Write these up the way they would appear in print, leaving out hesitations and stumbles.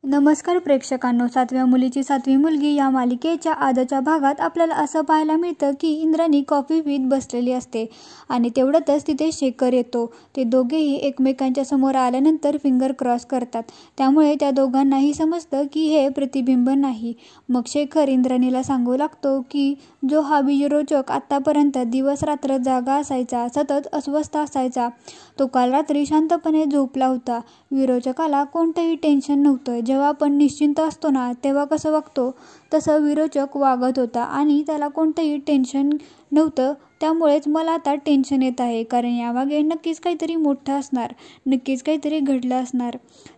नमस्कार प्रेक्षकांनो, 7व्या मुलीची 7वी मुलगी या मालिकेच्या आजच्या भागात आपल्याला असं पाहायला मिळतं की इंद्राणी कॉफी पीत बसलेली असते आणि तेवढ्यातच तिथे शेखर येतो. ते दोघेही एकमेकांच्या समोर आल्यानंतर फिंगर क्रॉस करतात. त्यामुळे त्या दोघांनाही समजतं की हे प्रतिबिंब नाही. मग शेखर इंद्राणीला सांगू लागतो की जो हा विरोचक आत्तापर्यंत दिवस रात्र जागा असायचा, सतत अस्वस्थ असायचा, तो काल रात्री शांतपणे झोपला होता. विरोचकाला कोणतंही टेन्शन नव्हतं. जेव्हा आपण निश्चिंत असतो ना, तेव्हा कसं वागतो तसं विरोचक वागत होता आणि त्याला कोणतंही टेन्शन नव्हतं. त्यामुळेच मला आता टेन्शन येत आहे, कारण यामागे नक्कीच काहीतरी मोठं असणार, नक्कीच काहीतरी घडलं असणार.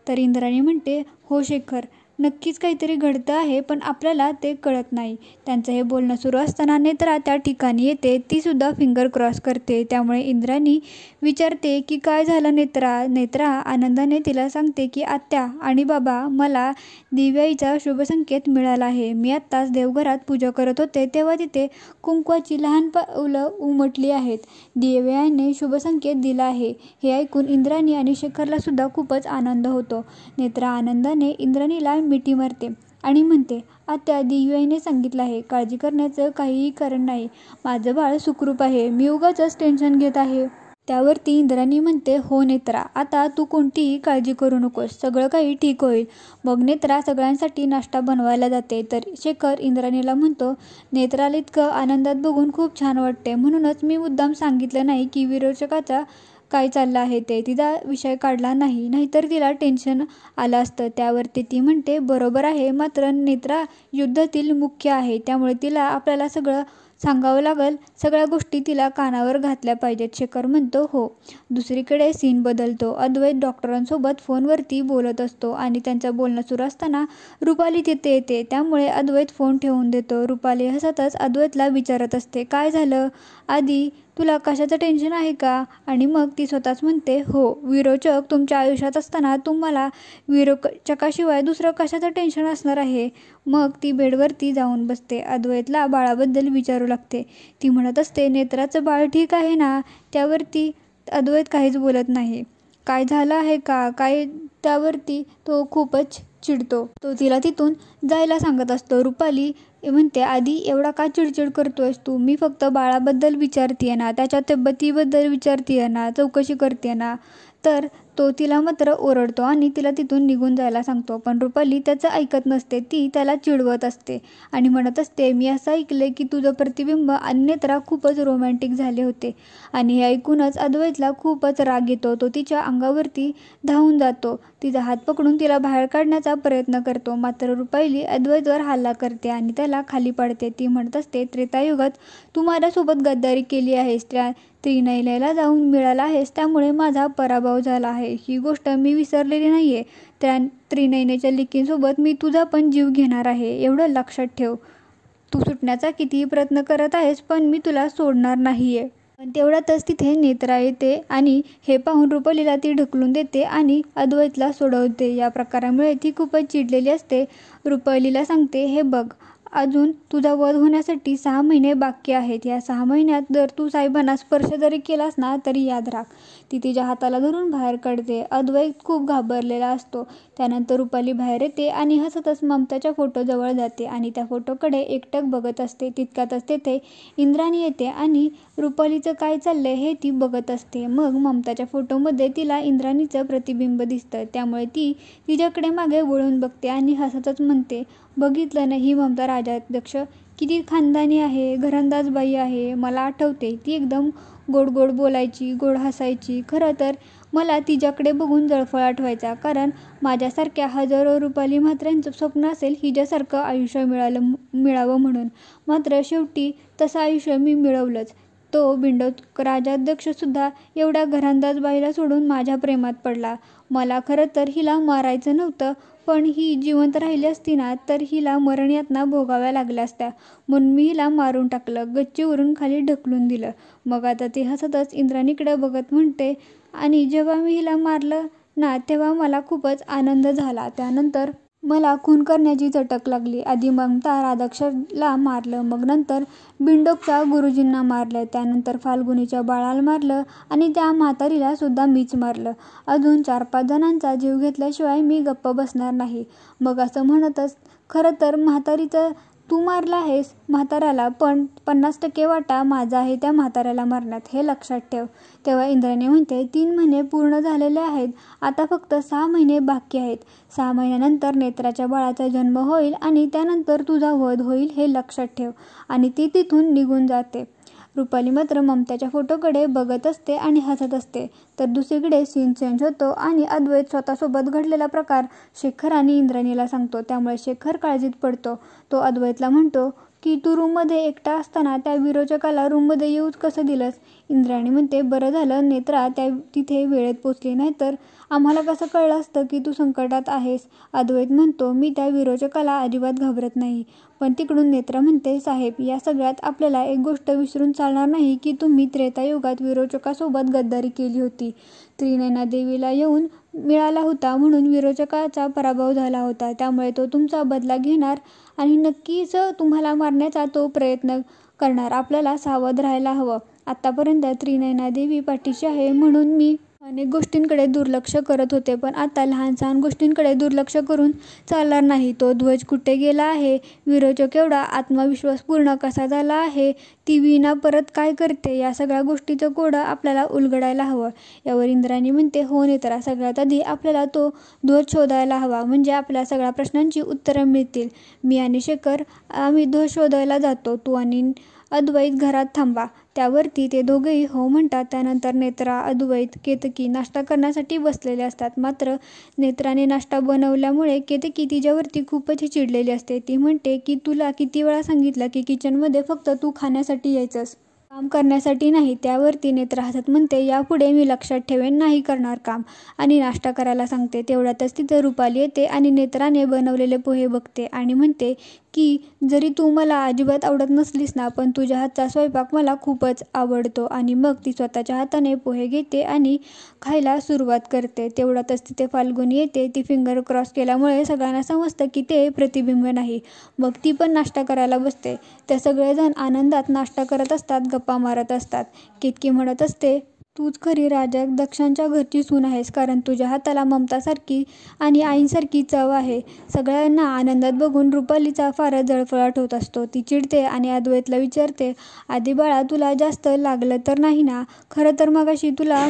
तर इंद्राणी म्हणते, हो शेखर, नक्कीच काहीतरी घडतं आहे, पण आपल्याला ते कळत नाही. त्यांचं हे बोलणं सुरू असताना नेत्रा त्या ठिकाणी येते. ती सुद्धा फिंगर क्रॉस करते. त्यामुळे इंद्राणी विचारते की काय झालं नेत्रा. नेत्रा आनंदाने तिला सांगते की आत्या आणि बाबा, मला दिव्याईचा शुभसंकेत मिळाला आहे. मी आत्ताच देवघरात पूजा करत होते तेव्हा तिथे कुंकवाची लहान पावलं उमटली आहेत. दिव्याने शुभसंकेत दिला आहे. हे ऐकून इंद्राणी आणि शेखरला सुद्धा खूपच आनंद होतो. नेत्रा आनंदाने इंद्राणीला मिठी मारते आणि म्हणते, आत्या, दिव्याईने सांगितलं आहे, काळजी करण्याचं काहीही कारण नाही. माझं बाळ सुखरूप आहे. मी उगाचच टेन्शन घेत आहे. त्यावरती इंद्राणी म्हणते, हो नेत्रा, आता तू कोणतीही काळजी करू नकोस, सगळं काही ठीक होईल. मग नेत्रा सगळ्यांसाठी नाश्ता बनवायला जाते. तर शेखर इंद्राणीला म्हणतो, नेत्राला इतकं आनंदात बघून खूप छान वाटते. म्हणूनच मी मुद्दाम सांगितलं नाही की विरोचकाचा काय चाललं आहे ते. तिचा विषय काढला नाही, नाहीतर तिला टेन्शन आलं असतं. त्यावरती ती म्हणते, बरोबर आहे, मात्र नेत्रा युद्धातील मुख्य आहे, त्यामुळे तिला आपल्याला सगळं सांगावं लागेल. सगळ्या गोष्टी तिला कानावर घातल्या पाहिजेत. शेखर म्हणतो, हो. दुसरीकडे सीन बदलतो. अद्वैत डॉक्टरांसोबत फोनवरती बोलत असतो आणि त्यांचं बोलणं सुरू असताना रुपाली तिथे येते. त्यामुळे अद्वैत फोन ठेवून देतो. रुपाली हसतच अद्वैतला विचारत असते, काय झालं आधी, तुला कशाचं टेन्शन आहे का. आणि मग ती स्वतःच म्हणते, हो, विरोचक तुमच्या आयुष्यात असताना तुम्हाला विरोचकाशिवाय दुसरं कशाचं टेन्शन असणार आहे. मग ती बेडवरती जाऊन बसते. अद्वैतला बाळाबद्दल विचारू लागते. ती म्हणत असते, नेत्राचं बाळ ठीक आहे ना. त्यावरती अद्वैत काहीच बोलत नाही. काय झालं आहे का काय, त्यावरती तो खूपच चिडतो. तो तिला तिथून जायला सांगत असतो. रुपाली म्हणते, आधी एवढा का चिडचिड करतोयस तू. मी फक्त बाळाबद्दल विचारतीये ना, त्याच्या तब्येतीबद्दल विचारतीये ना, चौकशी करते ना. तर तो तिला मात्र ओरडतो आणि तिला तिथून निघून जायला सांगतो. पण रुपाली त्याचं ऐकत नसते. ती त्याला चिडवत असते आणि म्हणत असते, मी असं ऐकले की तुझं प्रतिबिंब आणि नेत्रा खूपच रोमॅन्टिक झाले होते. आणि हे ऐकूनच अद्वैतला खूपच राग येतो. तो तिच्या अंगावरती धावून जातो. तिचा हात पकडून तिला बाहेर काढण्याचा प्रयत्न करतो. मात्र रुपाली अद्वैतवर हल्ला करते आणि त्याला खाली पाडते. ती म्हणत असते, त्रेतायुगात तू माझ्यासोबत गद्दारी केली आहेस, त्या त्रिनयनेला जाऊन मिळाला आहेस, त्यामुळे माझा पराभव झाला आहे. ही गोष्ट मी विसरलेली नाहीये. त्या त्रिनयनेच्या लेकींसोबत मी तुझा पण जीव घेणार आहे, एवढं लक्षात ठेव. तू सुटण्याचा कितीही प्रयत्न करत आहेस, पण मी तुला सोडणार नाहीये. पण तेवढ्यातच तिथे नेत्रा येते आणि हे पाहून रुपालीला ती ढकलून देते आणि अद्वैतला सोडवते. या प्रकारामुळे ती खूपच चिडलेली असते. रुपालीला सांगते, हे बघ, अजून तुझा वध होण्यासाठी 6 महिने बाकी आहेत. या 6 महिन्यात जर तू साहेबांना स्पर्श जरी केलास ना, तरी याद राख. ती तिच्या हाताला धरून बाहेर काढते. अद्वैत खूप घाबरलेला असतो. त्यानंतर रुपाली बाहेर येते आणि हसतच ममताच्या फोटोजवळ जाते आणि त्या फोटोकडे एकटक बघत असते. तितक्यातच तेथे इंद्राणी येते आणि रुपालीचं काय चाललंय हे ती बघत असते. मग ममताच्या फोटोमध्ये तिला इंद्राणीचं प्रतिबिंब दिसतं. त्यामुळे ती तिच्याकडे मागे वळून बघते आणि हसतच म्हणते, बघितलं ना, ही ममता राजाध्यक्ष किती खानदानी आहे, घरंदाज बाई आहे. मला आठवते, ती एकदम गोड गोड बोलायची, गोड हसायची. खरं तर मला तिच्याकडे बघून जळफळाट व्हायचा, कारण माझ्यासारख्या हजारो रुपाली म्हात्र्यांचं स्वप्न असेल हिच्यासारखं आयुष्य मिळावं म्हणून. मात्र शेवटी तसं आयुष्य मी मिळवलंच. तो बिंडोक राजाध्यक्षसुद्धा एवढ्या घरंदाज बाईला सोडून माझ्या प्रेमात पडला. मला खरं तर हिला मारायचं नव्हतं, पण ही जिवंत राहिली असती ना, तर हिला मरणयातना भोगाव्या लागल्या असत्या. म्हणून मी हिला मारून टाकलं, गच्चीवरून खाली ढकलून दिलं. मग आता ती हसतच इंद्राणीकडे बघत म्हणते, आणि जेव्हा मी हिला मारलं ना, तेव्हा मला खूपच आनंद झाला. त्यानंतर मला खून करण्याची चटक लागली. आधी ममता राधाक्षला मारलं, मग नंतर बिंडोकच्या गुरुजींना मारलं, त्यानंतर फाल्गुनीच्या बाळाला मारलं आणि त्या म्हातारीला सुद्धा मीच मारलं. अजून 4-5 जणांचा जीव घेतल्याशिवाय मी गप्प बसणार नाही. मग असं म्हणतच, खरं तर म्हातारीचं तू मारलं आहेस म्हाताऱ्याला, पण 50% वाटा माझा आहे त्या म्हाताऱ्याला मारण्यात, हे लक्षात ठेव. तेव्हा इंद्राणी म्हणते, 3 महिने पूर्ण झालेले आहेत, आता फक्त 6 महिने बाकी आहेत. 6 महिन्यानंतर नेत्राच्या बाळाचा जन्म होईल आणि त्यानंतर तुझा वध होईल, हे लक्षात ठेव. आणि ती तिथून निघून जाते. रुपाली मात्र ममताच्या फोटोकडे बघत असते आणि हसत असते. तर दुसरीकडे सीन चेंज होतो आणि अद्वैत स्वतःसोबत घडलेला प्रकार शेखर आणि इंद्राणीला सांगतो. त्यामुळे शेखर काळजीत पडतो. तो अद्वैतला म्हणतो की तू रूममध्ये एकटा असताना त्या विरोचकाला रूममध्ये येऊच कसं दिलंस? इंद्राणी म्हणते, बरं झालं नेत्रा तिथे वेळेत पोचली, नाही तर आम्हाला कसं कळलं असतं की तू संकटात आहेस. अद्वैत म्हणतो, मी त्या विरोचकाला अजिबात घाबरत नाही. पण तिकडून नेत्रा म्हणते, साहेब या सगळ्यात आपल्याला एक गोष्ट विसरून चालणार नाही की तुम्ही त्रेतायुगात विरोचकासोबत गद्दारी केली होती. त्रिनयना देवीला येऊन मिळाला होता म्हणून विरोचकाचा पराभव झाला होता. त्यामुळे तो तुमचा बदला घेणार आणि नक्कीच तुम्हाला मारण्याचा तो प्रयत्न करणार. आपल्याला सावध राहायला हवं. आतापर्यंत त्रिनयना देवी पाठीशी आहे म्हणून मी अनेक गोष्टींकडे दुर्लक्ष करत होते, पण आता लहान सहान गोष्टींकडे दुर्लक्ष करून चालणार नाही. तो ध्वज कुठे गेला आहे? विरोचक एवढा आत्मविश्वासपूर्ण कसा झाला आहे? ती वीणा परत काय करते? या सगळ्या गोष्टीचं कोडं आपल्याला उलगडायला हवं. यावर इंद्राणी म्हणते, हो नेत्रा, सगळ्यात आधी आपल्याला तो ध्वज शोधायला हवा, म्हणजे आपल्या सगळ्या प्रश्नांची उत्तरं मिळतील. मी आणि शेखर आम्ही ध्वज शोधायला जातो, तू आणि अद्वैत घरात थांबा. त्यावरती ते दोघेही हो म्हणतात. त्यानंतर नेत्रा, अद्वैत, केतकी नाश्ता करण्यासाठी बसलेले असतात. मात्र नेत्राने नाश्ता बनवल्यामुळे केतकी तिच्यावरती खूपच चिडलेली असते. ती म्हणते की तुला किती वेळा सांगितलं की किचनमध्ये फक्त तू खाण्यासाठी यायचंस, काम करण्यासाठी नाही. त्यावरती नेत्रा हसत म्हणते, यापुढे मी लक्षात ठेवेन, नाही करणार काम, आणि नाश्ता करायला सांगते. तेवढ्यातच तिथे रुपाली येते आणि नेत्राने बनवलेले पोहे बघते आणि म्हणते की जरी तू मला अजिबात आवडत नसलीस ना, पण तुझ्या हातचा स्वयंपाक मला खूपच आवडतो. आणि मग ती स्वतःच्या हाताने पोहे घेते आणि खायला सुरुवात करते. तेवढ्यातच तिथे फाल्गुनी येते. ती फिंगर क्रॉस केल्यामुळे सगळ्यांना समजतं की ते प्रतिबिंब नाही. मग ती पण नाश्ता करायला बसते. ते सगळेजण आनंदात नाश्ता करत असतात, गप्पा मारत असतात. केतकी म्हणत असते, तूच खरी राजा दक्षांच्या घरची सून आहेस, कारण तुझ्या हाताला ममतासारखी आणि आईंसारखी चव आहे. सगळ्यांना आनंदात बघून रुपालीचा फारच जळफळाट होत असतो. ती चिडते आणि अद्वैतला विचारते, आधी बाळा तुला जास्त लागलं तर नाही ना? खरं तर मगाशी तुला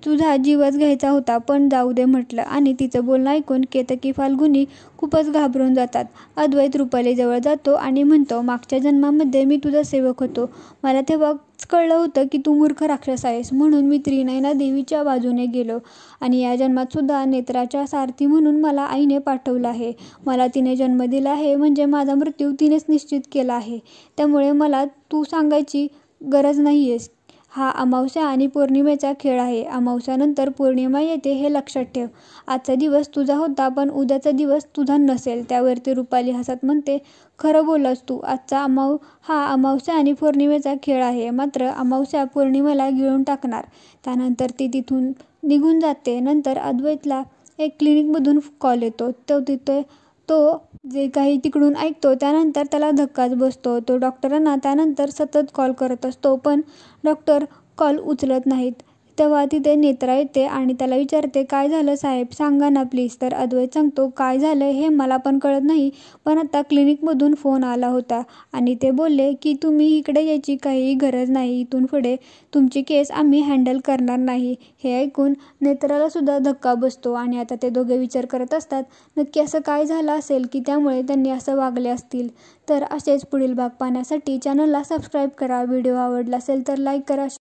तुझा जीवच घ्यायचा होता, पण जाऊ दे म्हटलं. आणि तिचं बोलणं ऐकून केतकी, फाल्गुनी खूपच घाबरून जातात. अद्वैत रुपालीजवळ जातो आणि म्हणतो, मागच्या जन्मामध्ये मी तुझा सेवक होतो. मला तेव्हाच कळलं होतं की तू मूर्ख राक्षस आहेस, म्हणून मी त्रिनयना देवीच्या बाजूने गेलो आणि या जन्मात सुद्धा नेत्राच्या सारथी म्हणून मला आईने पाठवलं आहे. मला तिने जन्म दिला आहे, म्हणजे माझा मृत्यू तिनेच निश्चित केला आहे. त्यामुळे मला तू सांगायची गरज नाही आहे. हा अमावस्या आणि पौर्णिमेचा खेळ आहे. अमावस्यानंतर पौर्णिमा येते, हे लक्षात ठेव. आजचा दिवस तुझा होता, पण उद्याचा दिवस तुझा नसेल. त्यावरती रुपाली हसत म्हणते, खरं बोललास तू. हा अमावस्या आणि पौर्णिमेचा खेळ आहे, मात्र अमावस्या पौर्णिमेला गिळून टाकणार. त्यानंतर ती तिथून निघून जाते. नंतर अद्वैतला एक क्लिनिकमधून कॉल येतो. तो जे काही तिकडून ऐकतो त्यानंतर त्याला धक्काच बसतो. तो डॉक्टरांना त्यानंतर सतत कॉल करत असतो, पण डॉक्टर कॉल उचलत नाहीत. तेव्हा तिथे नेत्रा येते आणि त्याला विचारते, काय झालं साहेब, सांगा ना प्लीज. तर अद्वैत सांगतो, काय झालं हे मला पण कळत नाही, पण आता क्लिनिकमधून फोन आला होता आणि ते बोलले की तुम्ही इकडे यायची काहीही गरज नाही. इथून पुढे तुमची केस आम्ही हँडल करणार नाही. हे ऐकून नेत्राला सुद्धा धक्का बसतो आणि आता ते दोघे विचार करत असतात, नक्की असं काय झालं असेल की त्यामुळे त्यांनी असं वागले असतील. तर असेच पुढील भाग पाहण्यासाठी चॅनलला सबस्क्राईब करा. व्हिडिओ आवडला असेल तर लाईक करा.